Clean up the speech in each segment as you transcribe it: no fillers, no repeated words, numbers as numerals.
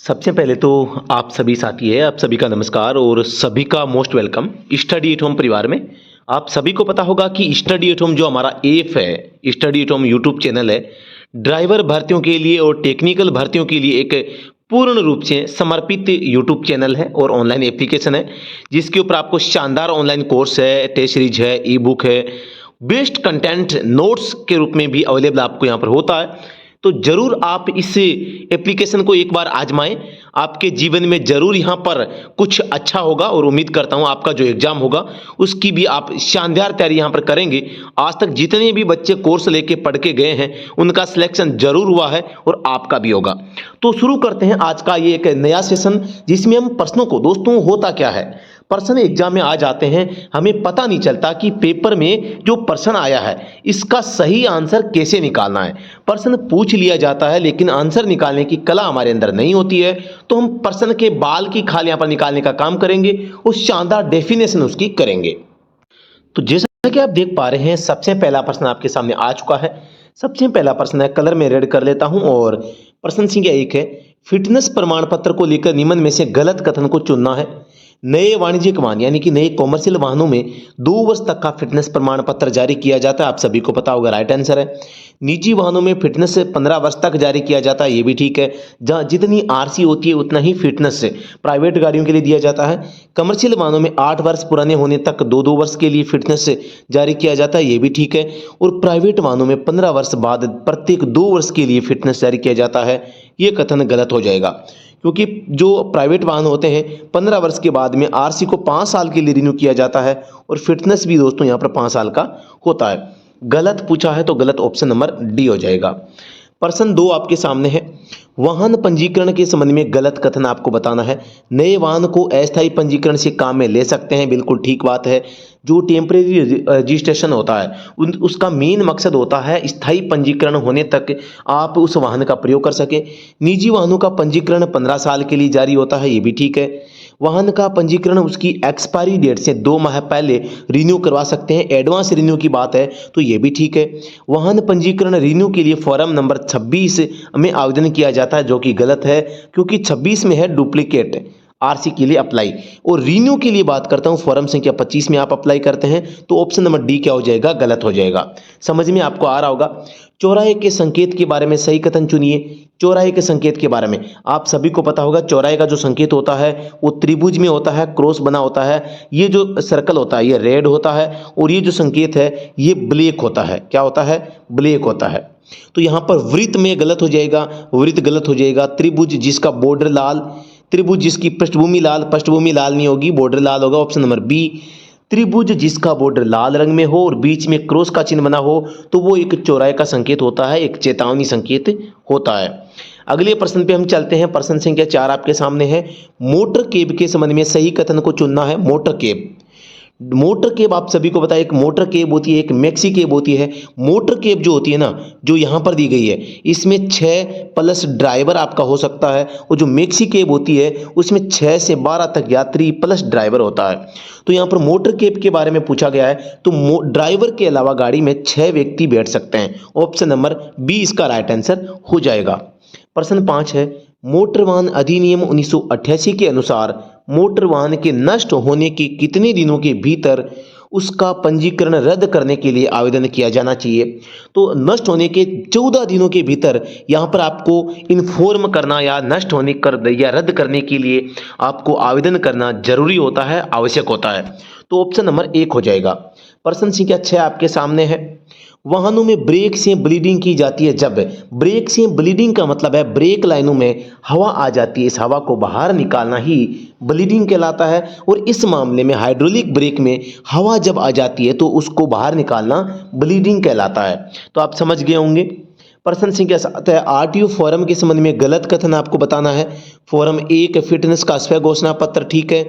सबसे पहले तो आप सभी साथी हैं, आप सभी का नमस्कार और सभी का most welcome study at home परिवार में। आप सभी को पता होगा कि स्टडी एट होम जो हमारा ऐप है, study at home YouTube channel है, ड्राइवर भर्तियों के लिए और टेक्निकल भर्तियों के लिए एक पूर्ण रूप से समर्पित यूट्यूब चैनल है और ऑनलाइन एप्लीकेशन है, जिसके ऊपर आपको शानदार ऑनलाइन कोर्स है, टेस्ट सीरीज है, ई बुक है, बेस्ट कंटेंट नोट्स के रूप में भी अवेलेबल आपको यहाँ पर होता है। तो जरूर आप इस एप्लीकेशन को एक बार आजमाएं, आपके जीवन में जरूर यहाँ पर कुछ अच्छा होगा और उम्मीद करता हूँ आपका जो एग्जाम होगा उसकी भी आप शानदार तैयारी यहाँ पर करेंगे। आज तक जितने भी बच्चे कोर्स लेके पढ़ के गए हैं उनका सिलेक्शन जरूर हुआ है और आपका भी होगा। तो शुरू करते हैं आज का ये एक नया सेशन, जिसमें हम प्रश्नों को, दोस्तों होता क्या है, प्रश्न एग्जाम में आ जाते हैं, हमें पता नहीं चलता कि पेपर में जो प्रश्न आया है इसका सही आंसर कैसे निकालना है। प्रश्न पूछ लिया जाता है लेकिन आंसर निकालने की कला हमारे अंदर नहीं होती है, तो हम प्रश्न के बाल की खाल यहाँ पर निकालने का काम करेंगे और शानदार डेफिनेशन उसकी करेंगे। तो जैसा कि आप देख पा रहे हैं, सबसे पहला प्रश्न आपके सामने आ चुका है। सबसे पहला प्रश्न है, कलर में रेड कर लेता हूं, और प्रश्न संख्या 1 है, फिटनेस प्रमाण पत्र को लेकर निम्न में से गलत कथन को चुनना है। नए वाणिज्यिक वाहन यानी कि नए कॉमर्शियल वाहनों में 2 वर्ष तक का फिटनेस प्रमाण पत्र जारी किया जाता है, आप सभी को पता होगा, राइट आंसर है। निजी वाहनों में फिटनेस 15 वर्ष तक जारी किया जाता है, ये भी ठीक है। जहाँ जितनी आरसी होती है उतना ही फिटनेस से प्राइवेट गाड़ियों के लिए दिया जाता है। कमर्शियल वाहनों में 8 वर्ष पुराने होने तक 2-2 वर्ष के लिए फिटनेस जारी किया जाता है, ये भी ठीक है। और प्राइवेट वाहनों में 15 वर्ष बाद प्रत्येक 2 वर्ष के लिए फिटनेस जारी किया जाता है, ये कथन गलत हो जाएगा, क्योंकि जो प्राइवेट वाहन होते हैं 15 वर्ष के बाद में आरसी को 5 साल के लिए रिन्यू किया जाता है और फिटनेस भी दोस्तों यहाँ पर 5 साल का होता है। गलत पूछा है तो गलत ऑप्शन नंबर डी हो जाएगा। प्रश्न 2 आपके सामने है, वाहन पंजीकरण के संबंध में गलत कथन आपको बताना है। नए वाहन को अस्थायी पंजीकरण से काम में ले सकते हैं, बिल्कुल ठीक बात है। जो टेम्परेरी रजिस्ट्रेशन होता है उसका मेन मकसद होता है स्थायी पंजीकरण होने तक आप उस वाहन का प्रयोग कर सकें। निजी वाहनों का पंजीकरण 15 साल के लिए जारी होता है, ये भी ठीक है। वाहन का पंजीकरण उसकी एक्सपायरी डेट से 2 माह पहले रिन्यू करवा सकते हैं, एडवांस रिन्यू की बात है तो ये भी ठीक है। वाहन पंजीकरण रिन्यू के लिए फॉर्म नंबर 26 में आवेदन किया जाता है, जो कि गलत है, क्योंकि 26 में है डुप्लीकेट आरसी के लिए अप्लाई, और रीन्यू के लिए बात करता हूं फॉर्म संख्या 25 में आप अप्लाई करते हैं, तो ऑप्शन नंबर डी क्या हो जाएगा, गलत हो जाएगा। समझ में आपको आ रहा होगा। चौराहे के संकेत के बारे में सही कथन चुनिए। चौराहे के संकेत के बारे में आप सभी को पता होगा, चौराहे का जो संकेत होता है वो त्रिभुज में होता है, क्रॉस बना होता है। ये जो सर्कल होता है ये रेड होता है और ये जो संकेत है ये ब्लैक होता है। क्या होता है, ब्लैक होता है। तो यहाँ पर वृत्त में गलत हो जाएगा, वृत्त गलत हो जाएगा। त्रिभुज जिसका बॉर्डर लाल, त्रिभुज जिसकी पृष्ठभूमि लाल, पृष्ठभूमि लाल नहीं होगी, बॉर्डर लाल होगा, ऑप्शन नंबर बी। त्रिभुज जिसका बॉर्डर लाल रंग में हो और बीच में क्रॉस का चिन्ह बना हो तो वो एक चौराहे का संकेत होता है, एक चेतावनी संकेत होता है। अगले प्रश्न पे हम चलते हैं। प्रश्न संख्या 4 आपके सामने है, मोटर केब के संबंध में सही कथन को चुनना है। मोटर केब, मोटर केब आप सभी को पता है, एक मोटर केब होती है, एक मैक्सी केब होती है। मोटर केब जो होती है ना, जो यहाँ पर दी गई है, इसमें 6 प्लस ड्राइवर आपका हो सकता है, और जो मैक्सी केब होती है उसमें 6 से 12 तक यात्री प्लस ड्राइवर होता है। तो यहाँ पर मोटर केब के बारे में पूछा गया है, तो ड्राइवर के अलावा गाड़ी में 6 व्यक्ति बैठ सकते हैं, ऑप्शन नंबर बी इसका राइट आंसर हो जाएगा। प्रश्न 5 है, मोटर वाहन अधिनियम 1988 के अनुसार मोटर वाहन के नष्ट होने के कितने दिनों के भीतर उसका पंजीकरण रद्द करने के लिए आवेदन किया जाना चाहिए। तो नष्ट होने के 14 दिनों के भीतर यहाँ पर आपको इन्फॉर्म करना या नष्ट होने कर या रद्द करने के लिए आपको आवेदन करना जरूरी होता है, आवश्यक होता है। तो ऑप्शन नंबर 1 हो जाएगा। प्रश्न संख्या 6 आपके सामने है, वाहनों में ब्रेक से ब्लीडिंग की जाती है जब, ब्रेक से ब्लीडिंग का मतलब है ब्रेक लाइनों में हवा आ जाती है, इस हवा को बाहर निकालना ही ब्लीडिंग कहलाता है। और इस मामले में हाइड्रोलिक ब्रेक में हवा जब आ जाती है तो उसको बाहर निकालना ब्लीडिंग कहलाता है। तो आप समझ गए होंगे। प्रश्न संख्या 7 है, आरटीओ फॉर्म के संबंध में गलत कथन आपको बताना है। फॉर्म 1 फिटनेस का स्व घोषणा पत्र ठीक है।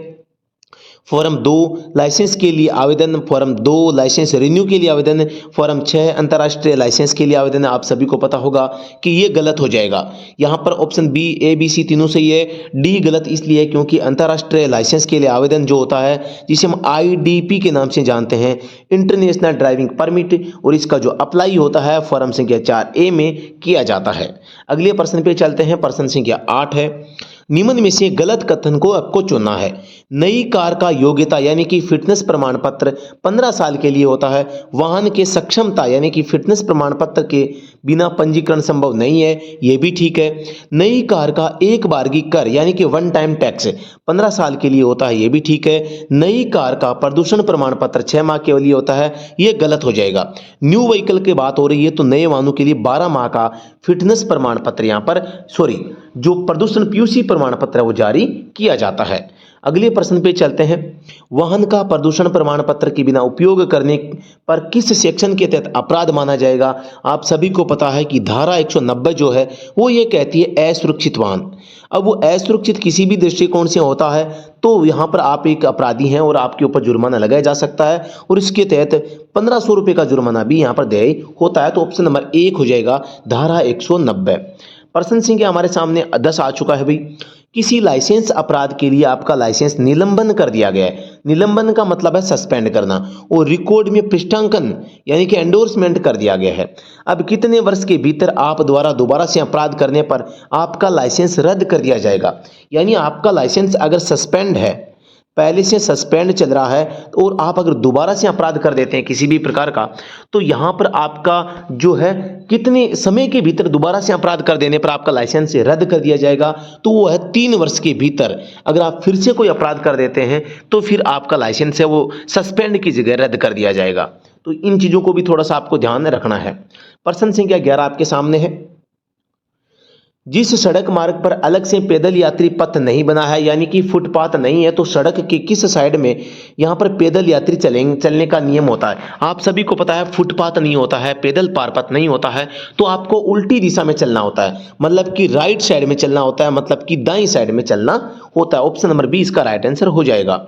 फॉर्म 2 लाइसेंस के लिए आवेदन, फॉर्म 2 लाइसेंस रिन्यू के लिए आवेदन, फॉर्म 6 अंतर्राष्ट्रीय लाइसेंस के लिए आवेदन, आप सभी को पता होगा कि ये गलत हो जाएगा। यहाँ पर ऑप्शन बी, ए, बी, सी तीनों सही है। डी गलत इसलिए है क्योंकि अंतर्राष्ट्रीय लाइसेंस के लिए आवेदन जो होता है, जिसे हम आईडीपी के नाम से जानते हैं, इंटरनेशनल ड्राइविंग परमिट, और इसका जो अप्लाई होता है फॉर्म संख्या 4 ए में किया जाता है। अगले प्रश्न पे चलते हैं। प्रश्न संख्या 8 है, निम्न में से गलत कथन को आपको चुनना है। नई कार का योग्यता यानी कि फिटनेस प्रमाण पत्र 15 साल के लिए होता है। वाहन के सक्षमता यानी कि फिटनेस प्रमाण पत्र के बिना पंजीकरण संभव नहीं है, यह भी ठीक है। नई कार का एक बारगी कर यानी कि वन टाइम टैक्स 15 साल के लिए होता है, यह भी ठीक है। नई कार का प्रदूषण प्रमाण पत्र 6 माह के लिए होता है, यह गलत हो जाएगा। न्यू व्हीकल की बात हो रही है तो नए वाहनों के लिए 12 माह का फिटनेस प्रमाण पत्र यहां पर जो प्रदूषण पीयूसी प्रमाण पत्र है वो जारी किया जाता है। अगले प्रश्न पे चलते हैं। वाहन का प्रदूषण प्रमाण पत्र के बिना उपयोग करने पर किस सेक्शन के तहत अपराध माना जाएगा? आप सभी को पता है कि धारा 190 जो है वो ये कहती है असुरक्षित वाहन। अब वो असुरक्षित किसी भी दृष्टिकोण से होता है तो यहाँ पर आप एक अपराधी हैं और आपके ऊपर जुर्माना लगाया जा सकता है और इसके तहत 1500 रुपये का जुर्माना भी यहाँ पर देय होता है। तो ऑप्शन नंबर 1 हो जाएगा धारा 190। प्रश्न संख्या हमारे सामने 10 आ चुका है भाई। किसी लाइसेंस अपराध के लिए आपका लाइसेंस निलंबन कर दिया गया है। निलंबन का मतलब है सस्पेंड करना और रिकॉर्ड में पृष्ठांकन यानी कि एंडोर्समेंट कर दिया गया है। अब कितने वर्ष के भीतर आप द्वारा दोबारा से अपराध करने पर आपका लाइसेंस रद्द कर दिया जाएगा? यानी आपका लाइसेंस अगर सस्पेंड है, पहले से सस्पेंड चल रहा है और आप अगर दोबारा से अपराध कर देते हैं किसी भी प्रकार का, तो यहां पर आपका जो है कितने समय के भीतर दोबारा से अपराध कर देने पर आपका लाइसेंस रद्द कर दिया जाएगा? तो वो है 3 वर्ष के भीतर। अगर आप फिर से कोई अपराध कर देते हैं तो फिर आपका लाइसेंस है वो सस्पेंड की जगह रद्द कर दिया जाएगा। तो इन चीजों को भी थोड़ा सा आपको ध्यान में रखना है। प्रश्न संख्या 11 आपके सामने है। जिस सड़क मार्ग पर अलग से पैदल यात्री पथ नहीं बना है यानी कि फुटपाथ नहीं है, तो सड़क के किस साइड में यहां पर पैदल यात्री चलने का नियम होता है? आप सभी को पता है फुटपाथ नहीं होता है, पैदल पारपथ नहीं होता है, तो आपको उल्टी दिशा में चलना होता है, मतलब कि राइट साइड में चलना होता है, मतलब कि दाईं साइड में चलना होता है। ऑप्शन नंबर 20 का राइट आंसर हो जाएगा।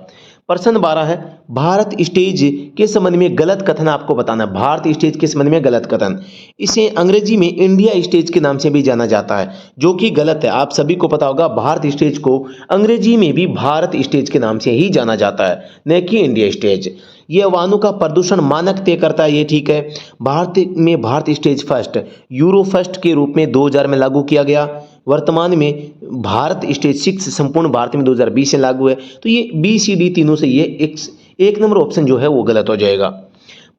प्रश्न 12 है। भारत स्टेज के संबंध में गलत कथन आपको बताना है। भारत स्टेज के संबंध में गलत कथन, इसे अंग्रेजी में इंडिया स्टेज के नाम से भी जाना जाता है, जो कि गलत है। आप सभी को पता होगा भारत स्टेज को अंग्रेजी में भी भारत स्टेज के नाम से ही जाना जाता है, न कि इंडिया स्टेज। यह वाहनों का प्रदूषण मानक तय करता है, ये ठीक है। Bharat stage first euro first के रूप में 2000 में लागू किया गया। वर्तमान में भारत स्टेज 6 संपूर्ण भारत में 2020 से लागू है। तो ये BCD तीनों से ये एक नंबर ऑप्शन जो है वो गलत हो जाएगा।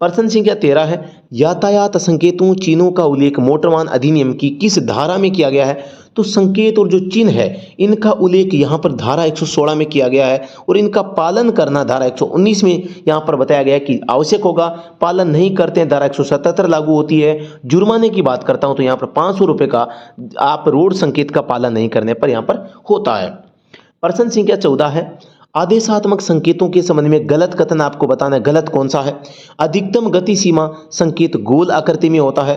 प्रश्न संख्या 13 है। यातायात संकेतों चिन्हों का उल्लेख मोटर वाहन अधिनियम की किस धारा में किया गया है? तो संकेत और जो चिन्ह है इनका उल्लेख यहाँ पर धारा 116 में किया गया है और इनका पालन करना धारा 119 में यहाँ पर बताया गया है कि आवश्यक होगा। पालन नहीं करते हैं धारा 177 लागू होती है। जुर्माने की बात करता हूं तो यहाँ पर 500 रुपये का आप रोड संकेत का पालन नहीं करने पर यहाँ पर होता है। प्रश्न संख्या 14 है। आदेशात्मक संकेतों के संबंध में गलत कथन आपको बताना है, गलत कौन सा है? अधिकतम गति सीमा संकेत गोल आकृति में होता है।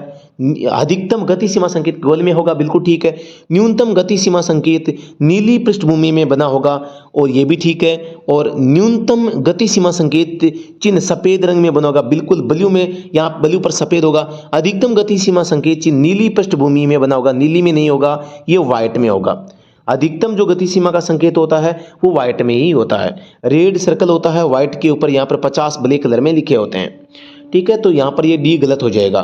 अधिकतम गति सीमा संकेत गोल में होगा, बिल्कुल ठीक है। न्यूनतम गति सीमा संकेत नीली पृष्ठभूमि में बना होगा और ये भी ठीक है। और न्यूनतम गति सीमा संकेत चिन्ह सफेद रंग में बना होगा, बिल्कुल ब्लू में, यहाँ ब्लू पर सफेद होगा। अधिकतम गति सीमा संकेत चिन्ह नीली पृष्ठभूमि में बना होगा, नीली में नहीं होगा, ये व्हाइट में होगा। अधिकतम जो गति सीमा का संकेत होता है वो व्हाइट में ही होता है। रेड सर्कल होता है व्हाइट के ऊपर, यहाँ पर 50 ब्लैक कलर में लिखे होते हैं, ठीक है। तो यहाँ पर ये डी गलत हो जाएगा।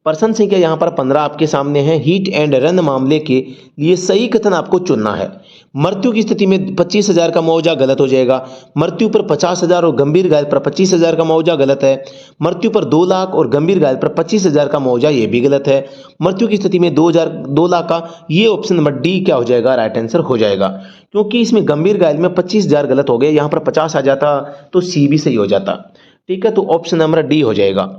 प्रश्न संख्या यहाँ पर 15 आपके सामने है। हिट एंड रन मामले के लिए सही कथन आपको चुनना है। मृत्यु की स्थिति में 25,000 का मुआवजा गलत हो जाएगा। मृत्यु पर 50,000 और गंभीर घायल पर 25,000 का मुआवजा गलत है। मृत्यु पर 2 लाख और गंभीर घायल पर 25,000 का मुआवजा ये भी गलत है। मृत्यु की स्थिति में 2 लाख का, ये ऑप्शन नंबर डी क्या हो जाएगा? राइट आंसर हो जाएगा, क्योंकि इसमें गंभीर घायल में 25,000 गलत हो गए, यहाँ पर 50 आ जाता तो सी भी सही हो जाता, ठीक है। तो ऑप्शन नंबर डी हो जाएगा।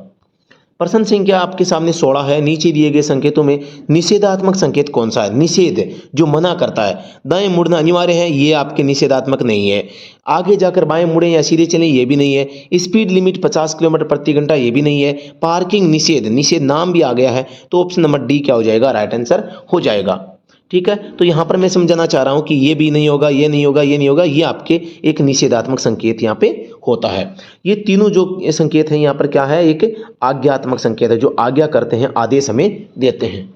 प्रश्न संख्या आपके सामने 16 है। नीचे दिए गए संकेतों में निषेधात्मक संकेत कौन सा है? निषेध जो मना करता है, दाएं मुड़ना अनिवार्य है, ये आपके निषेधात्मक नहीं है। आगे जाकर बाएं मुड़े या सीधे चलें, ये भी नहीं है। स्पीड लिमिट 50 किलोमीटर प्रति घंटा, ये भी नहीं है। पार्किंग निषेध नाम भी आ गया है, तो ऑप्शन नंबर डी क्या हो जाएगा? राइट आंसर हो जाएगा, ठीक है। तो यहां पर मैं समझाना चाह रहा हूं कि ये भी नहीं होगा, ये नहीं होगा, ये नहीं होगा, ये आपके एक निषेधात्मक संकेत यहां पे होता है। ये तीनों जो संकेत हैं यहां पर क्या है? एक आज्ञात्मक संकेत है, जो आज्ञा करते हैं, आदेश हमें देते हैं।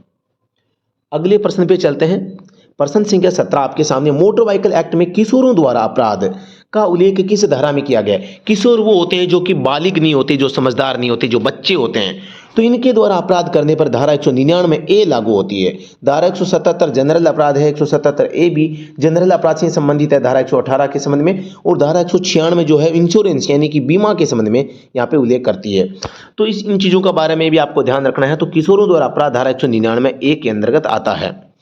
अगले प्रश्न पे चलते हैं। प्रश्न संख्या 17 आपके सामने। मोटर व्हीकल एक्ट में किशोरों द्वारा अपराध का उल्लेख किस धारा में किया गया है? किशोर वो होते हैं जो कि बालिग नहीं होते, जो समझदार नहीं होते, जो बच्चे होते हैं, तो इनके द्वारा अपराध करने पर धारा 199A लागू होती है। धारा 177 जनरल अपराध है, 177A भी जनरल अपराध से संबंधित है धारा 118 के संबंध में, और धारा 196 जो है इंश्योरेंस यानी कि बीमा के संबंध में यहाँ पे उल्लेख करती है। तो इन चीज़ों का बारे में भी आपको ध्यान रखना है। तो किशोरों द्वारा अपराध धारा 199A के अंतर्गत आता है।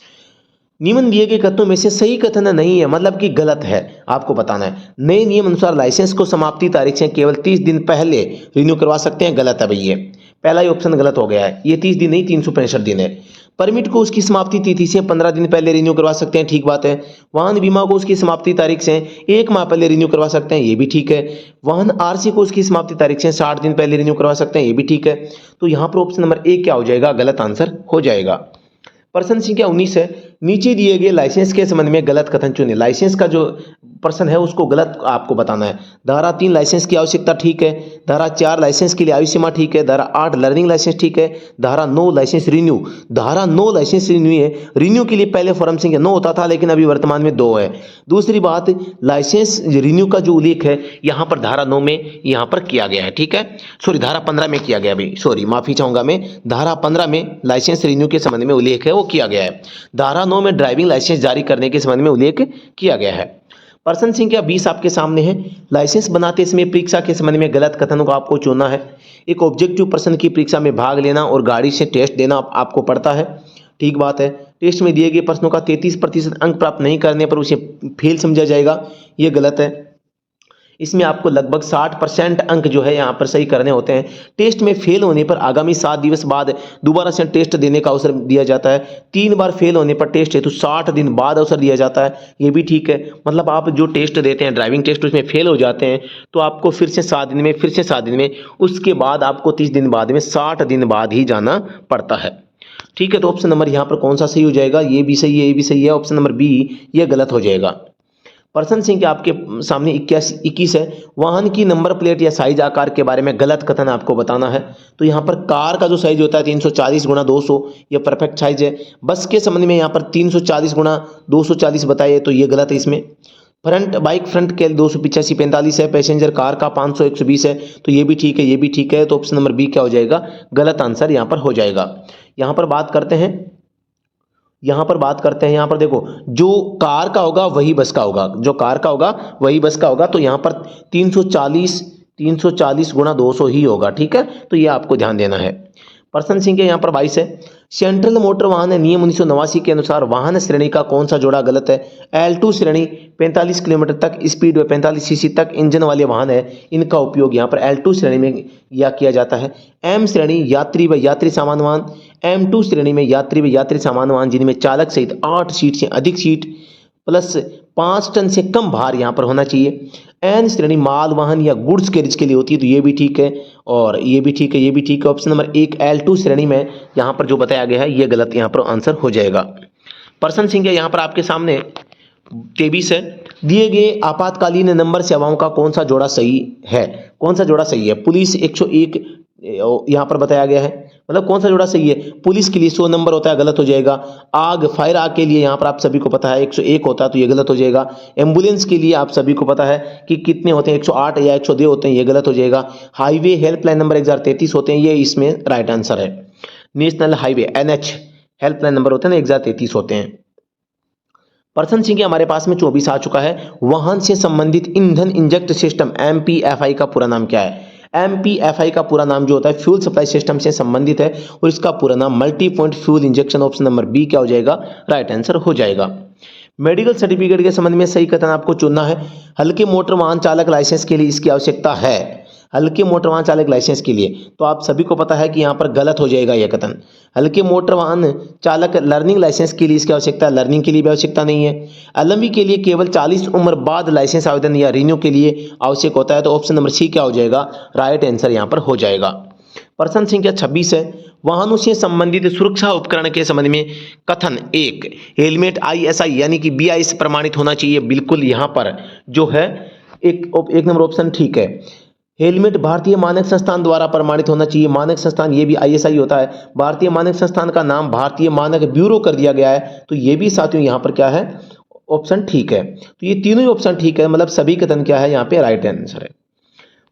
निम्न दिए गए कथनों में से सही कथन नहीं है, मतलब कि गलत है, आपको बताना है। नए नियम अनुसार लाइसेंस को समाप्ति तारीख से केवल 30 दिन पहले रिन्यू करवा सकते हैं, गलत है भाई ये पहला ही ऑप्शन गलत हो गया है। ये 30 दिन नहीं 365 दिन है। परमिट को उसकी समाप्ति तिथि से 15 दिन पहले रिन्यू करवा सकते हैं, ठीक बात है। वाहन बीमा को उसकी समाप्ति तारीख से 1 माह पहले रिन्यू करवा सकते हैं, ये भी ठीक है। वाहन आरसी को उसकी समाप्ति तारीख से 60 दिन पहले रिन्यू करवा सकते हैं, ये भी ठीक है। तो यहाँ पर ऑप्शन नंबर ए क्या हो जाएगा, गलत आंसर हो जाएगा। प्रश्न संख्या 19 है, नीचे दिए गए लाइसेंस के संबंध में गलत कथन चुने। लाइसेंस का जो प्रश्न है उसको गलत आपको बताना है। धारा 3 लाइसेंस की आवश्यकता ठीक है, धारा 4 लाइसेंस के लिए आयु सीमा ठीक है, धारा 8 लर्निंग लाइसेंस ठीक है, धारा 9 लाइसेंस रिन्यू, धारा 9 लाइसेंस रिन्यू है। रिन्यू के लिए पहले फॉर्म संख्या 9 होता था, लेकिन अभी वर्तमान में 2 है। दूसरी बात, लाइसेंस रिन्यू का जो उल्लेख है यहाँ पर धारा 9 में यहाँ पर किया गया है, ठीक है। सॉरी, धारा 15 में किया गया भाई, सॉरी माफी चाहूंगा मैं, धारा 15 में लाइसेंस रिन्यू के संबंध में उल्लेख है वो किया गया है। धारा 9 में ड्राइविंग लाइसेंस जारी करने के संबंध में उल्लेख किया गया है। प्रश्न संख्या 20 आपके सामने है, लाइसेंस बनाते समय परीक्षा के संबंध में गलत कथनों को आपको चुनना है। एक ऑब्जेक्टिव प्रश्न की परीक्षा में भाग लेना और गाड़ी से टेस्ट देना आपको पड़ता है, ठीक बात है। टेस्ट में दिए गए प्रश्नों का 33% अंक प्राप्त नहीं करने पर उसे फेल समझा जाएगा, ये गलत है। इसमें आपको लगभग 60% अंक जो है यहाँ पर सही करने होते हैं। टेस्ट में फेल होने पर आगामी 7 दिवस बाद दोबारा से टेस्ट देने का अवसर दिया जाता है। 3 बार फेल होने पर टेस्ट है तो 60 दिन बाद अवसर दिया जाता है, ये भी ठीक है। मतलब आप जो टेस्ट देते हैं ड्राइविंग टेस्ट, उसमें फेल हो जाते हैं तो आपको फिर से 7 दिन में, फिर से 7 दिन में, उसके बाद आपको 30 दिन बाद में, 60 दिन बाद ही जाना पड़ता है, ठीक है। तो ऑप्शन नंबर यहाँ पर कौन सा सही हो जाएगा, ये भी सही है, ये भी सही है। ऑप्शन नंबर बी ये गलत हो जाएगा। प्रश्न संख्या आपके सामने 21 है, वाहन की नंबर प्लेट या साइज आकार के बारे में गलत कथन आपको बताना है। तो यहाँ पर कार का जो साइज होता है 340 गुणा 200, ये परफेक्ट साइज है। बस के संबंध में यहाँ पर 340 गुणा 240 बताइए, तो ये गलत है। इसमें फ्रंट बाइक फ्रंट के 285 45 है, पैसेंजर कार का 500 120 है, तो ये भी ठीक है, ये भी ठीक है। तो ऑप्शन नंबर बी क्या हो जाएगा, गलत आंसर यहाँ पर हो जाएगा। यहाँ पर बात करते हैं, यहाँ पर देखो, जो कार का होगा वही बस का होगा, जो कार का होगा वही बस का होगा। तो यहाँ पर 340 गुणा 200 ही होगा, ठीक है। तो ये आपको ध्यान देना है। प्रश्न संख्या यहाँ पर 22 है, सेंट्रल मोटर वाहन नियम 1989 के अनुसार वाहन श्रेणी का कौन सा जोड़ा गलत है। L2 श्रेणी 45 किलोमीटर तक स्पीड व 45 सीसी तक इंजन वाले वाहन है, इनका उपयोग यहाँ पर L2 श्रेणी में किया जाता है। M श्रेणी यात्री व यात्री सामान वाहन, M2 श्रेणी में यात्री व यात्री सामान वाहन जिनमें चालक सहित 8 सीट से अधिक सीट प्लस 5 टन से कम भार यहाँ पर होना चाहिए। एन श्रेणी माल वाहन या गुड्स कैरिज के लिए होती है, तो ये भी ठीक है और ये भी ठीक है, ये भी ठीक है। ऑप्शन नंबर 1 L2 श्रेणी में यहाँ पर जो बताया गया है ये गलत यहाँ पर आंसर हो जाएगा। प्रश्न संख्या यहाँ पर आपके सामने 23 है, दिए गए आपातकालीन नंबर सेवाओं का कौन सा जोड़ा सही है, कौन सा जोड़ा सही है। पुलिस 101 यहाँ पर बताया गया है, मतलब कौन सा जोड़ा सही है। पुलिस के लिए 100 नंबर होता है, गलत हो जाएगा। आग फायर आग के लिए यहाँ पर आप सभी को पता है 101 होता है, तो ये गलत हो जाएगा। एम्बुलेंस के लिए आप सभी को पता है कि कितने होते हैं, 108 या 102 होते हैं, ये गलत हो जाएगा। हाईवे हेल्पलाइन नंबर 1033 होते हैं, ये इसमें राइट आंसर है। National highway NH helpline number होते हैं ना 1033 होते हैं। प्रश्न संख्या हमारे पास में 24 आ चुका है, वाहन से संबंधित ईंधन इंजेक्ट सिस्टम MPFI का पूरा नाम क्या है। MPFI का पूरा नाम जो होता है फ्यूल सप्लाई सिस्टम से संबंधित है और इसका पूरा नाम multi point fuel injection. Option number B क्या हो जाएगा, राइट आंसर हो जाएगा। मेडिकल सर्टिफिकेट के संबंध में सही कथन आपको चुनना है। हल्के मोटर वाहन चालक लाइसेंस के लिए इसकी आवश्यकता है, हल्के मोटर वाहन चालक लाइसेंस के लिए, तो आप सभी को पता है कि यहाँ पर गलत हो जाएगा यह कथन। हल्के मोटर वाहन चालक लर्निंग लाइसेंस के लिए इसकी आवश्यकता है, लर्निंग के लिए भी आवश्यकता नहीं है। LMV के लिए केवल 40 उम्र बाद लाइसेंस आवेदन या रिन्यू के लिए आवश्यक होता है, तो ऑप्शन नंबर सी क्या हो जाएगा, राइट आंसर यहाँ पर हो जाएगा। प्रश्न संख्या 26 है, वाहनों से संबंधित सुरक्षा उपकरण के संबंध में कथन 1 हेलमेट ISI यानी कि BIS प्रमाणित होना चाहिए। बिल्कुल यहाँ पर जो है एक नंबर ऑप्शन ठीक है। हेलमेट भारतीय मानक संस्थान द्वारा प्रमाणित होना चाहिए, मानक संस्थान ये भी ISI होता है। भारतीय मानक संस्थान का नाम भारतीय मानक ब्यूरो कर दिया गया है, तो ये भी साथियों यहाँ पर क्या है, ऑप्शन ठीक है। तो ये तीनों ही ऑप्शन ठीक है, मतलब सभी कथन क्या है यहाँ पे राइट आंसर है।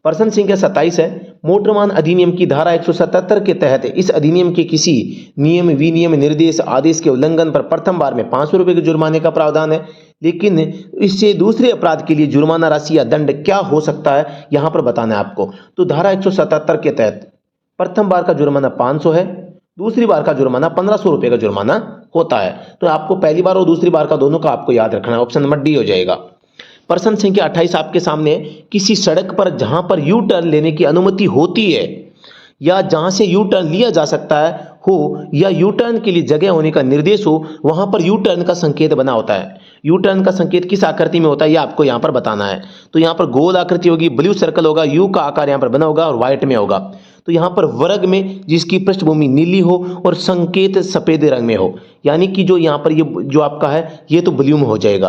प्रश्न संख्या 27 है, मोटर वाहन अधिनियम की धारा 177 के तहत इस अधिनियम के किसी नियम, विनियम, निर्देश, आदेश के उल्लंघन पर प्रथम बार में 500 रुपए के जुर्माने का प्रावधान है। लेकिन इससे दूसरे अपराध के लिए जुर्माना राशि या दंड क्या हो सकता है, यहां पर बताना है आपको। तो धारा 177 के तहत प्रथम बार का जुर्माना 500 है, दूसरी बार का जुर्माना 1500 रुपए का जुर्माना होता है। तो आपको पहली बार और दूसरी बार का दोनों का आपको याद रखना है। ऑप्शन नंबर डी हो जाएगा। प्रश्न संख्या 28 आपके सामने, किसी सड़क पर जहां पर यू टर्न लेने की अनुमति होती है या जहां से यू टर्न लिया जा सकता है हो या यू टर्न के लिए जगह होने का निर्देश हो, वहां पर यू टर्न का संकेत बना होता है। यू टर्न का संकेत किस आकृति में होता है, यह आपको यहां पर बताना है। तो यहां पर गोल आकृति होगी, ब्लू सर्कल होगा, यू का आकार यहां पर बना होगा और व्हाइट में होगा। तो यहां पर वर्ग में जिसकी पृष्ठभूमि नीली हो और संकेत सफेद रंग में हो, यानी कि जो यहां पर ये जो आपका है ये तो ब्लू में हो जाएगा,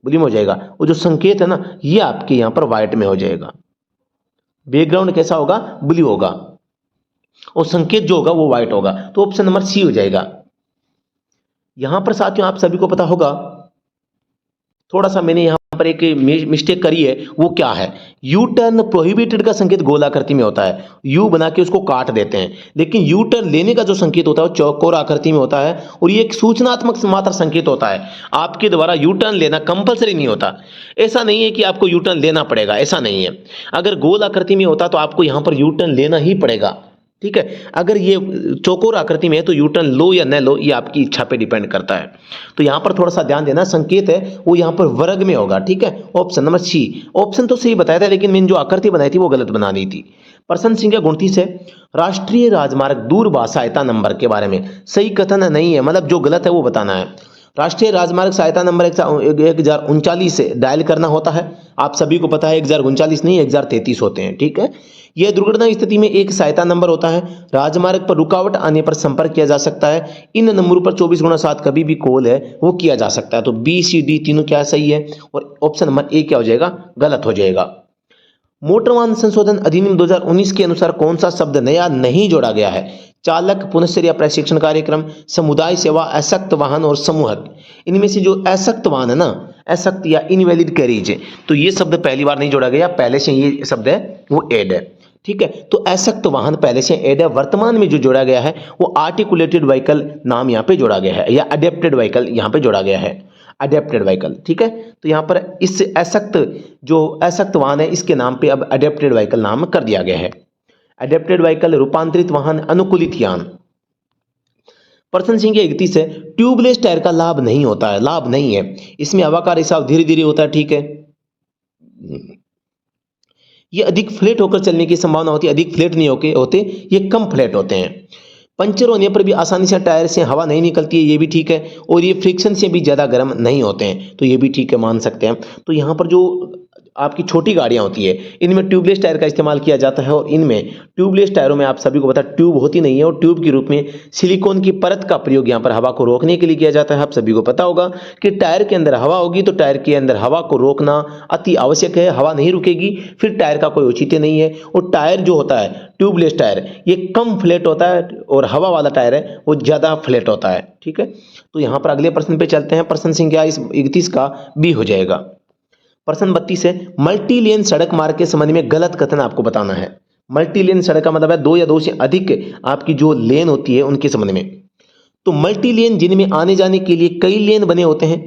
ब्लू में हो जाएगा, और जो संकेत है ना ये आपके यहां पर व्हाइट में हो जाएगा। बैकग्राउंड कैसा होगा, ब्लू होगा, और संकेत जो होगा वो व्हाइट होगा। तो ऑप्शन नंबर सी हो जाएगा। यहां पर साथियों आप सभी को पता होगा, थोड़ा सा मैंने यहां पर एक मिस्टेक करी है, वो क्या है, यू टर्न प्रोहिबिटेड का संकेत गोलाकृति में होता है, यू बना के उसको काट देते हैं, लेकिन यू टर्न लेने का जो संकेत होता है वो चौकोर आकृति में होता है, और ये एक सूचनात्मक मात्र संकेत होता है। आपके द्वारा यू टर्न लेना कंपलसरी नहीं होता, ऐसा नहीं है कि आपको यू टर्न लेना पड़ेगा, ऐसा नहीं है। अगर गोल आकृति में होता तो आपको यहां पर यू टर्न लेना ही पड़ेगा, ठीक है। अगर ये चौकोर आकृति में है तो यू टर्न लो या न लो ये आपकी इच्छा पे डिपेंड करता है। तो यहां पर थोड़ा सा ध्यान देना, संकेत है वो यहां पर वर्ग में होगा, ठीक है। Option number C. ऑप्शन तो सही बताया था, लेकिन मैंने जो आकृति बनाई थी वो गलत बना दी थी। प्रश्न संख्या 29 है, राष्ट्रीय राजमार्ग दूरभाष सहायता नंबर के बारे में सही कथन नहीं है, मतलब जो गलत है वो बताना है। राष्ट्रीय राजमार्ग सहायता नंबर 1039 से डायल करना होता है। आप सभी को पता है 1039 नहीं 1033 होते हैं, ठीक है। यह दुर्घटना स्थिति में एक सहायता नंबर होता है। राजमार्ग पर रुकावट आने पर संपर्क किया जा सकता है। इन नंबरों पर 24x7 कभी भी कॉल है वो किया जा सकता है। तो बी सी डी तीनों क्या सही है, और ऑप्शन नंबर ए क्या हो जाएगा, गलत हो जाएगा। मोटर वाहन संशोधन अधिनियम 2019 के अनुसार कौन सा शब्द नया नहीं जोड़ा गया है, चालक, पुनश्चर्या प्रशिक्षण कार्यक्रम, समुदाय सेवा, असक्त वाहन और समूहक। इनमें से जो असक्त वाहन है ना, असक्त या इनवैलिड कैरेज, तो ये शब्द पहली बार नहीं जोड़ा गया, पहले से ये शब्द है वो ऐड है, ठीक है। तो असक्त वाहन पहले से ऐड है। वर्तमान में जो जोड़ा गया है वो आर्टिकुलेटेड व्हीकल नाम यहाँ पे जोड़ा गया है, या अडेप्टेड व्हीकल यहाँ पे जोड़ा गया है, अडेप्टेड व्हीकल, ठीक है। तो यहाँ पर इस असक्त जो असक्त वाहन है इसके नाम पे अब अडेप्टेड व्हीकल नाम कर दिया गया है। अडेप्टेड व्हीकल, रूपांतरित वाहन, अनुकूलित यान। प्रश्न संख्या 31 है, ट्यूबलेस टायर का लाभ नहीं होता है, लाभ नहीं है, इसमें हवा का रिसाव धीरे धीरे होता है, ठीक है। ये अधिक फ्लैट होकर चलने की संभावना होती है, अधिक फ्लैट नहीं होते, ये कम फ्लैट होते हैं। पंचर होने पर भी आसानी से टायर से हवा नहीं निकलती है, ये भी ठीक है। और ये फ्रिक्शन से भी ज़्यादा गर्म नहीं होते हैं, तो ये भी ठीक है, मान सकते हैं। तो यहाँ पर जो आपकी छोटी गाड़ियाँ होती है इनमें ट्यूबलेस टायर का इस्तेमाल किया जाता है, और इनमें ट्यूबलेस टायरों में आप सभी को पता ट्यूब होती नहीं है, और ट्यूब के रूप में सिलिकॉन की परत का प्रयोग यहाँ पर हवा को रोकने के लिए किया जाता है। आप सभी को पता होगा कि टायर के अंदर हवा होगी तो टायर के अंदर हवा को रोकना अति आवश्यक है। हवा नहीं रुकेगी फिर टायर का कोई औचित्य नहीं है। और टायर जो होता है ट्यूबलेस टायर ये कम फ्लैट होता है, और हवा वाला टायर है वो ज़्यादा फ्लैट होता है, ठीक है। तो यहाँ पर अगले प्रश्न पे चलते हैं। प्रश्न संख्या 31 का बी हो जाएगा। प्रश्न 32 है, मल्टी लेन सड़क मार्ग के संबंध में गलत कथन आपको बताना है। मल्टी लेन सड़क का मतलब है दो या दो से अधिक आपकी जो लेन होती है उनके संबंध में। तो मल्टी लेन जिनमें आने जाने के लिए कई लेन बने होते हैं,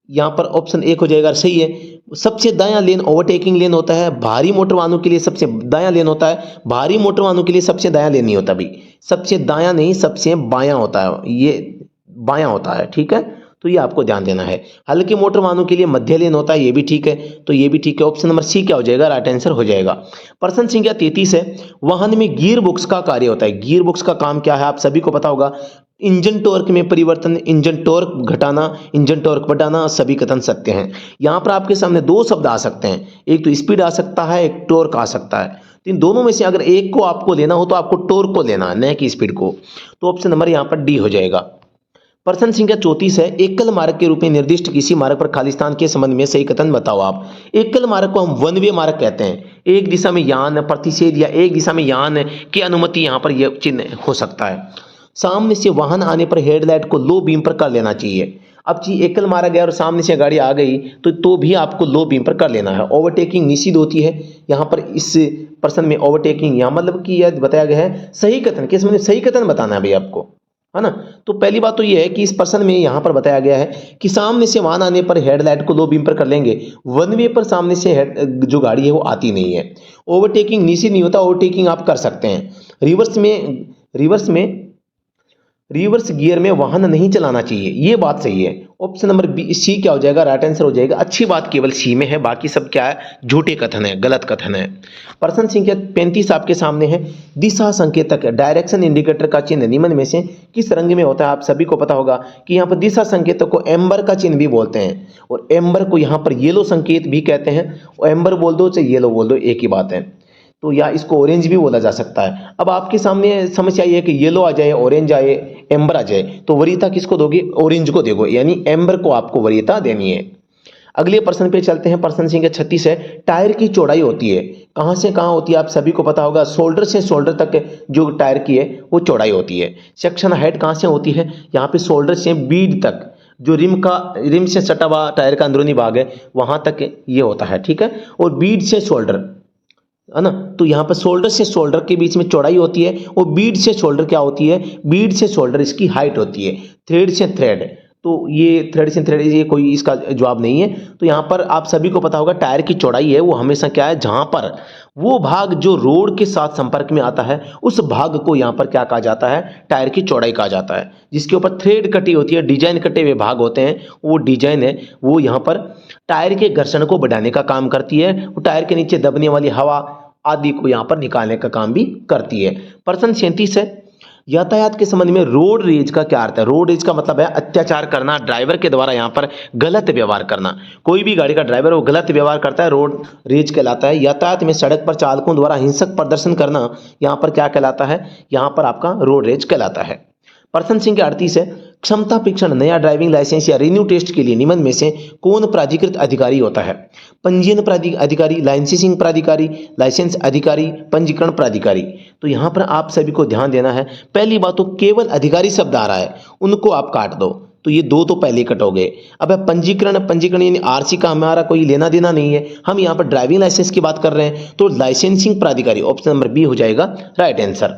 यहाँ पर ऑप्शन एक हो जाएगा, सही है। सबसे दायां लेन ओवरटेकिंग लेन होता है। भारी मोटर वाहनों के लिए सबसे दायां लेन होता है, भारी मोटर वाहनों के लिए सबसे दायां लेन नहीं होता भी, सबसे दायां नहीं सबसे बायां होता है, ये बायां होता है, ठीक है। तो ये आपको ध्यान देना है। हल्के मोटर वाहनों के लिए मध्य लेन होता है, ये भी ठीक है, तो ये भी ठीक है। ऑप्शन नंबर सी क्या हो जाएगा, राइट आंसर हो जाएगा। प्रश्न संख्या 33 है, वाहन में गियर बॉक्स का कार्य होता है। गियर बॉक्स का काम क्या है आप सभी को पता होगा, इंजन टॉर्क में परिवर्तन, इंजन टॉर्क घटाना, इंजन टॉर्क बढ़ाना, सभी कथन सत्य हैं। यहाँ पर आपके सामने दो शब्द आ सकते हैं, एक तो स्पीड आ सकता है, एक टॉर्क आ सकता है। इन दोनों में से अगर एक को आपको लेना हो तो आपको टॉर्क को लेना है, न कि स्पीड को। तो ऑप्शन नंबर यहाँ पर डी हो जाएगा। प्रश्न संख्या 34 है, एकल मार्ग के रूप में निर्दिष्ट किसी मार्ग पर खाली स्थान के संबंध में सही कथन बताओ आप। एकल मार्ग को हम वन वे मार्ग कहते हैं। एक दिशा में यान, प्रतिषेध या एक दिशा में यान की अनुमति यहाँ पर यह चिन्ह हो सकता है। सामने से वाहन आने पर हेडलाइट को लो बीम पर कर लेना चाहिए। अब जी एकल मारा गया और सामने से गाड़ी आ गई तो भी आपको लो बीम पर कर लेना है। ओवरटेकिंग निषिद्ध होती है यहाँ पर इस पर्सन में। ओवरटेकिंग यहाँ मतलब कि यह बताया गया है सही कथन, किस मतलब सही कथन बताना है भाई आपको, है ना। तो पहली बात तो ये है कि इस पर्सन में यहाँ पर बताया गया है कि सामने से वाहन आने पर हेडलाइट को लो बीम पर कर लेंगे, वन वे पर सामने से जो गाड़ी है वो आती नहीं है। ओवरटेकिंग निषिद्ध नहीं होता, ओवरटेकिंग आप कर सकते हैं। रिवर्स गियर में वाहन नहीं चलाना चाहिए, ये बात सही है। ऑप्शन नंबर बी सी क्या हो जाएगा, राइट आंसर हो जाएगा। अच्छी बात केवल सी में है, बाकी सब क्या है, झूठे कथन है, गलत कथन है। प्रश्न संख्या 35 आपके सामने है। दिशा संकेतक डायरेक्शन इंडिकेटर का चिन्ह निम्न में से किस रंग में होता है। आप सभी को पता होगा कि यहाँ पर दिशा संकेतक को एम्बर का चिन्ह भी बोलते हैं और एम्बर को यहाँ पर येलो संकेत भी कहते हैं। और एम्बर बोल दो चाहे येलो बोल दो, एक ही बात है। तो या इसको ऑरेंज भी बोला जा सकता है। अब आपके सामने समस्या ये है कि येलो आ जाए, ऑरेंज आए, एम्बर आ जाए, तो वरीयता किसको दोगे, ऑरेंज को दोगे, यानी एम्बर को आपको वरीयता देनी है। अगले प्रश्न पे चलते हैं। प्रश्न संख्या 36 है। टायर की चौड़ाई होती है, कहां से कहां होती है, आप सभी को पता होगा। शोल्डर से शोल्डर तक जो टायर की है वो चौड़ाई होती है। सेक्शन हाइट कहां से होती है, यहाँ पे शोल्डर से बीड तक, जो रिम से सटा हुआ टायर का अंदरूनी भाग है वहां तक ये होता है, ठीक है। और बीड से शोल्डर, है ना, तो यहाँ पर शोल्डर से शोल्डर के बीच में चौड़ाई होती है। और बीड से शोल्डर क्या होती है, बीड से शोल्डर इसकी हाइट होती है। थ्रेड से थ्रेड, तो ये थ्रेड से थ्रेड, ये कोई इसका जवाब नहीं है। तो यहाँ पर आप सभी को पता होगा टायर की चौड़ाई है वो हमेशा क्या है, जहाँ पर वो भाग जो रोड के साथ संपर्क में आता है उस भाग को यहाँ पर क्या कहा जाता है, टायर की चौड़ाई कहा जाता है। जिसके ऊपर थ्रेड कटी होती है, डिजाइन कटे हुए भाग होते हैं, वो डिजाइन है वो यहाँ पर टायर के घर्षण को बढ़ाने का काम करती है। वो टायर के नीचे दबने वाली हवा आदि को यहाँ पर निकालने का काम भी करती है। प्रश्न 37 है। यातायात के संबंध में रोड रेज का क्या अर्थ है। रोड रेज का मतलब है अत्याचार करना, ड्राइवर के द्वारा यहाँ पर गलत व्यवहार करना। कोई भी गाड़ी का ड्राइवर वो गलत व्यवहार करता है, रोड रेज कहलाता है। यातायात में सड़क पर चालकों द्वारा हिंसक प्रदर्शन करना यहाँ पर क्या कहलाता है, यहाँ पर आपका रोड रेज कहलाता है। प्रश्न संख्या 38 है। क्षमता परीक्षण नया ड्राइविंग लाइसेंस या रिन्यू टेस्ट के लिए निम्न में से कौन प्राधिकृत अधिकारी होता है। पंजीयन अधिकारी, लाइसेंसिंग प्राधिकारी, लाइसेंस अधिकारी, पंजीकरण प्राधिकारी। तो यहाँ पर आप सभी को ध्यान देना है। पहली बात तो केवल अधिकारी शब्द आ रहा है, उनको आप काट दो, तो ये दो तो पहले कट हो गए। अब पंजीकरण यानी आरसी का हमारा कोई लेना देना नहीं है, हम यहाँ पर ड्राइविंग लाइसेंस की बात कर रहे हैं। तो लाइसेंसिंग प्राधिकारी ऑप्शन नंबर बी हो जाएगा राइट आंसर।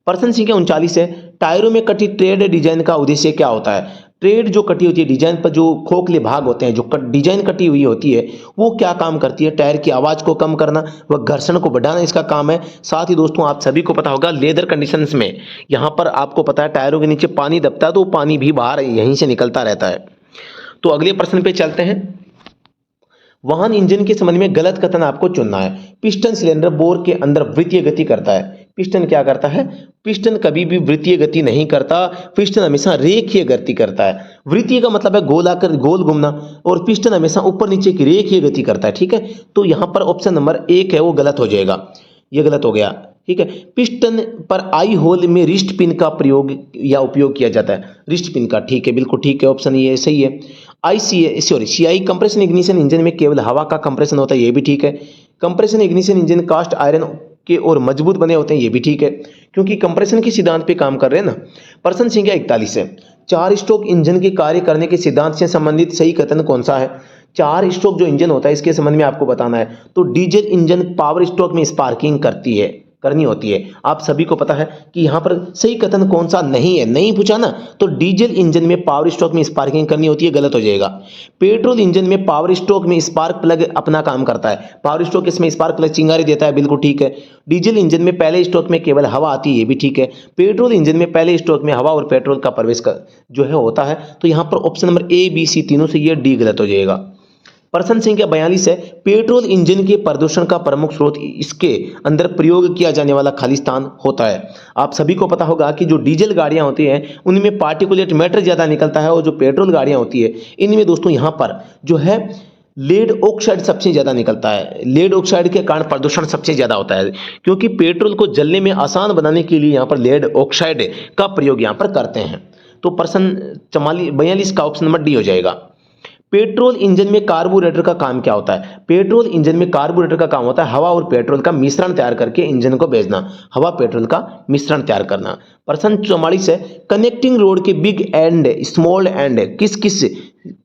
प्रश्न संख्या 39 है। टायरों में कटी ट्रेड डिजाइन का उद्देश्य क्या होता है। ट्रेड जो कटी होती है, डिजाइन पर जो खोखले भाग होते हैं, जो डिजाइन कटी हुई होती है, वो क्या काम करती है, टायर की आवाज को कम करना व घर्षण को बढ़ाना इसका काम है। साथ ही दोस्तों आप सभी को पता होगा लेदर कंडीशंस में यहाँ पर आपको पता है टायरों के नीचे पानी दबता है, तो पानी भी बाहर यहीं से निकलता रहता है। तो अगले प्रश्न पे चलते हैं। वाहन इंजन के संबंध में गलत कथन आपको चुनना है। पिस्टन सिलेंडर बोर के अंदर वृत्तीय गति करता है। पिस्टन क्या करता है, पिस्टन कभी भी वृत्तीय गति नहीं करता, पिस्टन हमेशा रेखीय गति करता है। वृत्तीय का मतलब है गोल आकर गोल घूमना, और पिस्टन हमेशा ऊपर नीचे की रेखीय गति करता है, ठीक है। तो यहां पर ऑप्शन नंबर 1 है वो गलत हो जाएगा, ये गलत हो गया, ठीक है। पिस्टन पर आई होल में रिस्ट पिन का प्रयोग या उपयोग किया जाता है। रिस्ट पिन का, ठीक है, बिल्कुल ठीक है, ऑप्शन ये सही है। सीआई कंप्रेशन इग्निशन इंजन में केवल हवा का कंप्रेशन होता है, ये भी ठीक है। Compression ignition engine cast iron के और मजबूत बने होते हैं, ये भी ठीक है, क्योंकि कंप्रेशन के सिद्धांत पे काम कर रहे हैं ना। प्रश्न संख्या 41 है। 4 स्ट्रोक इंजन के कार्य करने के सिद्धांत से संबंधित सही कथन कौन सा है। 4 स्ट्रोक जो इंजन होता है इसके संबंध में आपको बताना है। तो डीजल इंजन पावर स्ट्रोक में स्पार्किंग करनी होती है। आप सभी को पता है कि यहाँ पर सही कथन कौन सा नहीं है, नहीं पूछा ना, तो डीजल इंजन में पावर स्ट्रोक में स्पार्किंग करनी होती है, गलत हो जाएगा। पेट्रोल इंजन में पावर स्ट्रोक में स्पार्क प्लग अपना काम करता है। पावर स्ट्रोक इसमें स्पार्क प्लग चिंगारी देता है, बिल्कुल ठीक है। डीजल इंजन में पहले स्ट्रोक में केवल हवा आती है, ये भी ठीक है। पेट्रोल इंजन में पहले स्ट्रोक में हवा और पेट्रोल का प्रवेश जो है होता है। तो यहाँ पर option number A B C तीनों से ये डी गलत हो जाएगा। प्रश्न संख्या 42 है। पेट्रोल इंजन के प्रदूषण का प्रमुख स्रोत इसके अंदर प्रयोग किया जाने वाला खालिस्तान होता है। आप सभी को पता होगा कि जो डीजल गाड़ियां होती हैं उनमें पार्टिकुलेट मैटर ज्यादा निकलता है, और जो पेट्रोल गाड़ियां होती है इनमें दोस्तों यहाँ पर जो है लेड ऑक्साइड सबसे ज्यादा निकलता है। लेड ऑक्साइड के कारण प्रदूषण सबसे ज्यादा होता है, क्योंकि पेट्रोल को जलने में आसान बनाने के लिए यहाँ पर लेड ऑक्साइड का प्रयोग यहाँ पर करते हैं। तो प्रश्न 42 का ऑप्शन नंबर डी हो जाएगा। पेट्रोल इंजन में कार्बोरेटर का काम क्या होता है? पेट्रोल इंजन में कार्बोरेटर का काम होता है हवा और पेट्रोल का मिश्रण तैयार करके इंजन को भेजना, हवा पेट्रोल का मिश्रण तैयार करना। प्रश्न 44 है, कनेक्टिंग रोड के बिग एंड स्मॉल एंड किस किस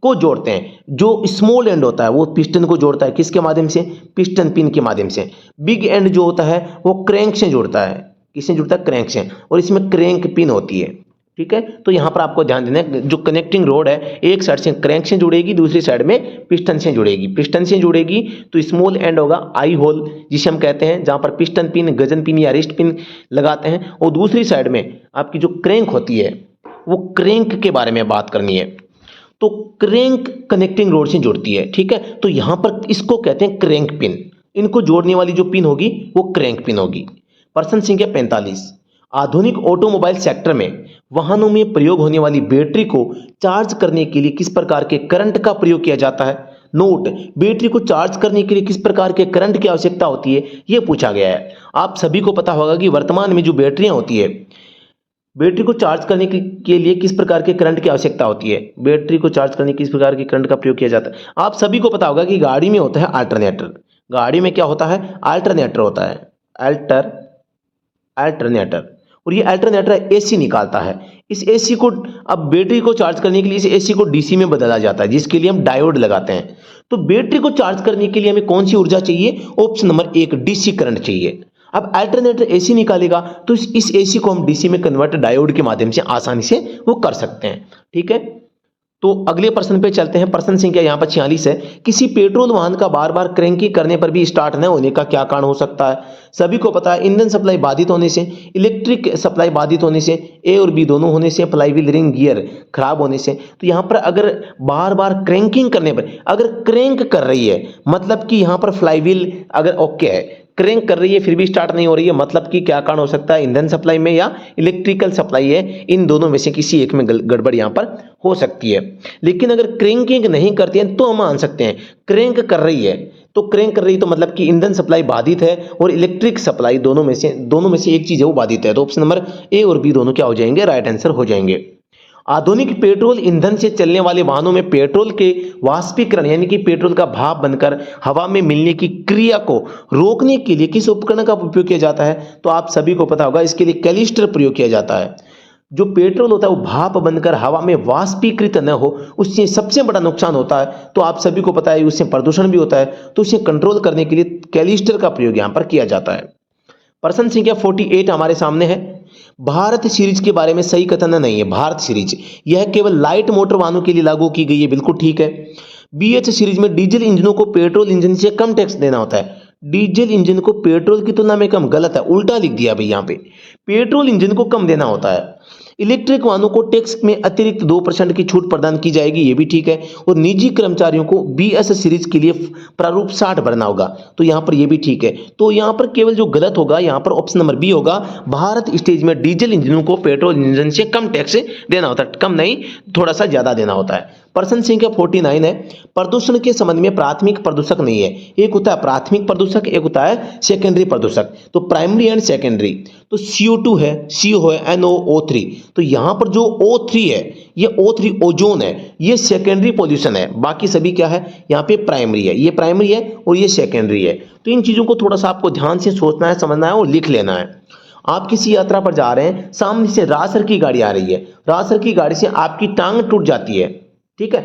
को जोड़ते हैं? जो स्मॉल एंड होता है वो पिस्टन को जोड़ता है, किसके माध्यम से? पिस्टन पिन के माध्यम से। बिग एंड जो होता है वो क्रैंक से जुड़ता है, किससे जुड़ता है? क्रैंक से, और इसमें क्रैंक पिन होती है। ठीक है, तो यहां पर आपको ध्यान देना है, जो कनेक्टिंग रोड है एक साइड से क्रैंक से जुड़ेगी, दूसरी साइड में पिस्टन से जुड़ेगी। पिस्टन से जुड़ेगी तो स्मॉल एंड होगा आई होल, जिसे हम कहते हैं, जहां पर पिस्टन पिन, गजन पिन या रिस्ट पिन लगाते हैं, और दूसरी साइड में आपकी जो क्रैंक होती है वो क्रैंक के बारे में बात करनी है। तो क्रैंक कनेक्टिंग रोड से जुड़ती है। ठीक है, तो यहां पर इसको कहते हैं क्रैंक पिन, इनको जोड़ने वाली जो पिन होगी वो क्रैंक पिन होगी। प्रश्न संख्या 45, आधुनिक ऑटोमोबाइल सेक्टर में वाहनों में प्रयोग होने वाली बैटरी को चार्ज करने के लिए किस प्रकार के करंट का प्रयोग किया जाता है? नोट, बैटरी को चार्ज करने के लिए किस प्रकार के करंट की आवश्यकता होती है, यह पूछा गया है। आप सभी को पता होगा कि वर्तमान में जो बैटरियां होती है, बैटरी को चार्ज करने के लिए किस प्रकार के करंट की आवश्यकता होती है? बैटरी को चार्ज करने के किस प्रकार के करंट का प्रयोग किया जाता है? आप सभी को पता होगा कि गाड़ी में होता है अल्टरनेटर, गाड़ी में क्या होता है? अल्टरनेटर होता है, अल्टरनेटर, और ये अल्टरनेटर एसी निकालता है। इस एसी को, अब बैटरी को चार्ज करने के लिए इस एसी को डीसी में बदला जाता है, जिसके लिए हम डायोड लगाते हैं। तो बैटरी को चार्ज करने के लिए हमें कौन सी ऊर्जा चाहिए? ऑप्शन नंबर 1, डीसी करंट चाहिए। अब अल्टरनेटर एसी निकालेगा तो इस एसी को हम डीसी में कन्वर्ट डायोड के माध्यम से आसानी से वो कर सकते हैं। ठीक है, तो अगले प्रश्न पे चलते हैं। प्रश्न संख्या यहाँ पर 46 है, किसी पेट्रोल वाहन का बार बार क्रैंकी करने पर भी स्टार्ट न होने का क्या कारण हो सकता है? सभी को पता है, ईंधन सप्लाई बाधित होने से, इलेक्ट्रिक सप्लाई बाधित होने से, ए और बी दोनों होने से, फ्लाईव्हील रिंग गियर खराब होने से। तो यहाँ पर अगर बार बार क्रैंकिंग करने पर, अगर क्रैंक कर रही है मतलब कि यहाँ पर फ्लाईव्हील अगर ओके है, क्रैंक कर रही है फिर भी स्टार्ट नहीं हो रही है, मतलब कि क्या कारण हो सकता है? ईंधन सप्लाई में या इलेक्ट्रिकल सप्लाई है, इन दोनों में से किसी एक में गड़बड़ यहां पर हो सकती है। लेकिन अगर क्रैंकिंग नहीं करती है तो हम मान सकते हैं क्रैंक कर रही है, तो क्रैंक कर रही है तो मतलब कि ईंधन सप्लाई बाधित है और इलेक्ट्रिक सप्लाई दोनों में से एक चीज है वो बाधित है। तो ऑप्शन नंबर ए और बी दोनों क्या हो जाएंगे? राइट आंसर हो जाएंगे। आधुनिक पेट्रोल ईंधन से चलने वाले वाहनों में पेट्रोल के वाष्पीकरण यानी कि पेट्रोल का भाप बनकर हवा में मिलने की क्रिया को रोकने के लिए किस उपकरण का उपयोग किया जाता है? तो आप सभी को पता होगा, इसके लिए कैलिस्टर प्रयोग किया जाता है। जो पेट्रोल होता है वो भाप बनकर हवा में वाष्पीकृत न हो, उससे सबसे बड़ा नुकसान होता है। तो आप सभी को पता है उससे प्रदूषण भी होता है, तो उसे कंट्रोल करने के लिए कैलिस्टर का प्रयोग यहां पर किया जाता है। प्रश्न संख्या 48 हमारे सामने है, भारत सीरीज के बारे में सही कथन नहीं है। भारत सीरीज यह केवल लाइट मोटर वाहनों के लिए लागू की गई है, बिल्कुल ठीक है। बीएच सीरीज में डीजल इंजनों को पेट्रोल इंजन से कम टैक्स देना होता है। डीजल इंजन को पेट्रोल की तुलना में कम, गलत है, उल्टा लिख दिया भाई यहाँ पे, पेट्रोल इंजन को कम देना होता है। इलेक्ट्रिक वाहनों को टैक्स में अतिरिक्त 2% की छूट प्रदान की जाएगी, ये भी ठीक है। और निजी कर्मचारियों को बीएस सीरीज के लिए प्रारूप 60 भरना होगा, तो यहां पर ये भी ठीक है। तो यहां पर केवल जो गलत होगा यहां पर ऑप्शन नंबर बी होगा, भारत स्टेज में डीजल इंजनों को पेट्रोल इंजन से कम टैक्स देना होता है, कम नहीं थोड़ा सा ज्यादा देना होता है। प्रश्न संख्या 49 है, प्रदूषण के संबंध में प्राथमिक प्रदूषक नहीं है। एक होता है प्राथमिक प्रदूषक, एक होता है सेकेंडरी प्रदूषक। तो प्राइमरी एंड सेकेंडरी, तो CO2 है, CO है, NOO3। तो यहां पर जो O3 है, ये O3 ओजोन है, ये सेकेंडरी पॉल्यूशन है। बाकी सभी क्या है? यहाँ पे प्राइमरी है, ये प्राइमरी है और ये सेकेंडरी है। तो इन चीजों को थोड़ा सा आपको ध्यान से सोचना है, समझना है और लिख लेना है। आप किसी यात्रा पर जा रहे हैं, सामने से रासर की गाड़ी आ रही है, रासर की गाड़ी से आपकी टांग टूट जाती है, ठीक है।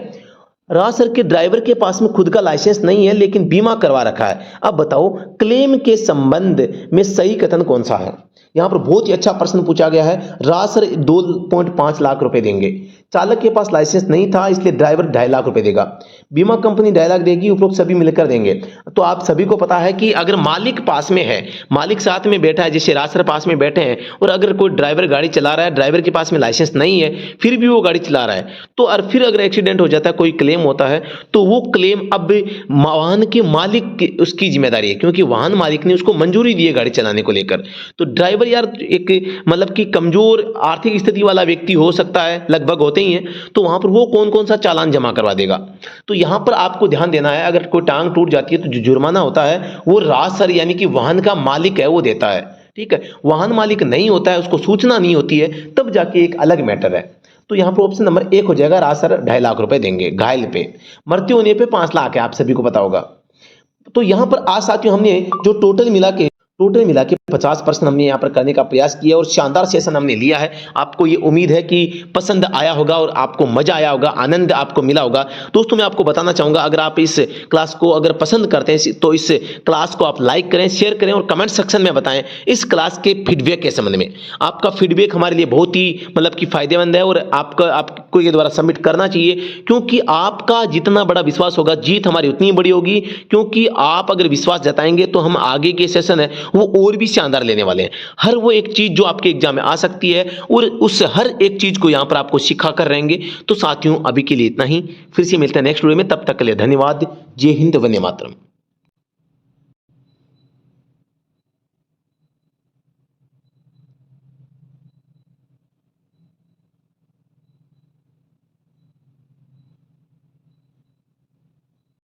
रासर के ड्राइवर के पास में खुद का लाइसेंस नहीं है लेकिन बीमा करवा रखा है। अब बताओ क्लेम के संबंध में सही कथन कौन सा है? यहां पर बहुत ही अच्छा प्रश्न पूछा गया है। रासर 2.5 लाख रुपए देंगे, चालक के पास लाइसेंस नहीं था इसलिए ड्राइवर 2.5 लाख रुपए देगा, बीमा कंपनी 2.5 लाख देगी, उपरोक्त सभी मिलकर देंगे। तो आप सभी को पता है कि अगर मालिक पास में है, मालिक साथ में बैठा है, जैसे रासर पास में बैठे हैं, और अगर कोई ड्राइवर गाड़ी चला रहा है, ड्राइवर के पास में लाइसेंस नहीं है फिर भी वो गाड़ी चला रहा है, तो और फिर अगर एक्सीडेंट हो जाता है, कोई क्लेम होता है, तो वो क्लेम अब वाहन के मालिक की उसकी जिम्मेदारी है, क्योंकि वाहन मालिक ने उसको मंजूरी दी है गाड़ी चलाने को लेकर। तो ड्राइवर यार एक मतलब कि कमजोर आर्थिक स्थिति वाला व्यक्ति हो सकता है, लगभग होते ही हैं, तो वहां पर वो कौन कौन सा चालान जमा करवा देगा? तो यहां पर आपको ध्यान देना है, अगर कोई टांग टूट जाती है तो जो जुर्माना होता है वो रासर यानी कि वाहन का मालिक है वो देता है, ठीक है। वाहन मालिक नहीं होता है, उसको सूचना नहीं होती है, तब जाके एक अलग मैटर है। तो यहाँ पर ऑप्शन नंबर 1 हो जाएगा, राज सर 2.5 लाख रुपए देंगे घायल पे, मृत्यु होने पे 5 लाख है, आप सभी को पता होगा। तो यहाँ पर आज साथियों हमने जो टोटल मिला के 50% हमने यहाँ पर करने का प्रयास किया और शानदार सेशन हमने लिया है। आपको ये उम्मीद है कि पसंद आया होगा और आपको मजा आया होगा, आनंद आपको मिला होगा। दोस्तों मैं आपको बताना चाहूंगा, अगर आप इस क्लास को अगर पसंद करते हैं तो इस क्लास को आप लाइक करें, शेयर करें और कमेंट सेक्शन में बताएं इस क्लास के फीडबैक के संबंध में। आपका फीडबैक हमारे लिए बहुत ही मतलब कि फायदेमंद है और आपको ये द्वारा सबमिट करना चाहिए, क्योंकि आपका जितना बड़ा विश्वास होगा जीत हमारी उतनी बड़ी होगी। क्योंकि आप अगर विश्वास जताएंगे तो हम आगे के सेशन है वो और भी शानदार लेने वाले हैं। हर वो एक चीज जो आपके एग्जाम में आ सकती है और उस हर एक चीज को यहां पर आपको सिखा कर रहेंगे। तो साथियों अभी के लिए इतना ही, फिर से मिलते हैं नेक्स्ट वीडियो में, तब तक के लिए धन्यवाद। जय हिंद, वंदे मातरम।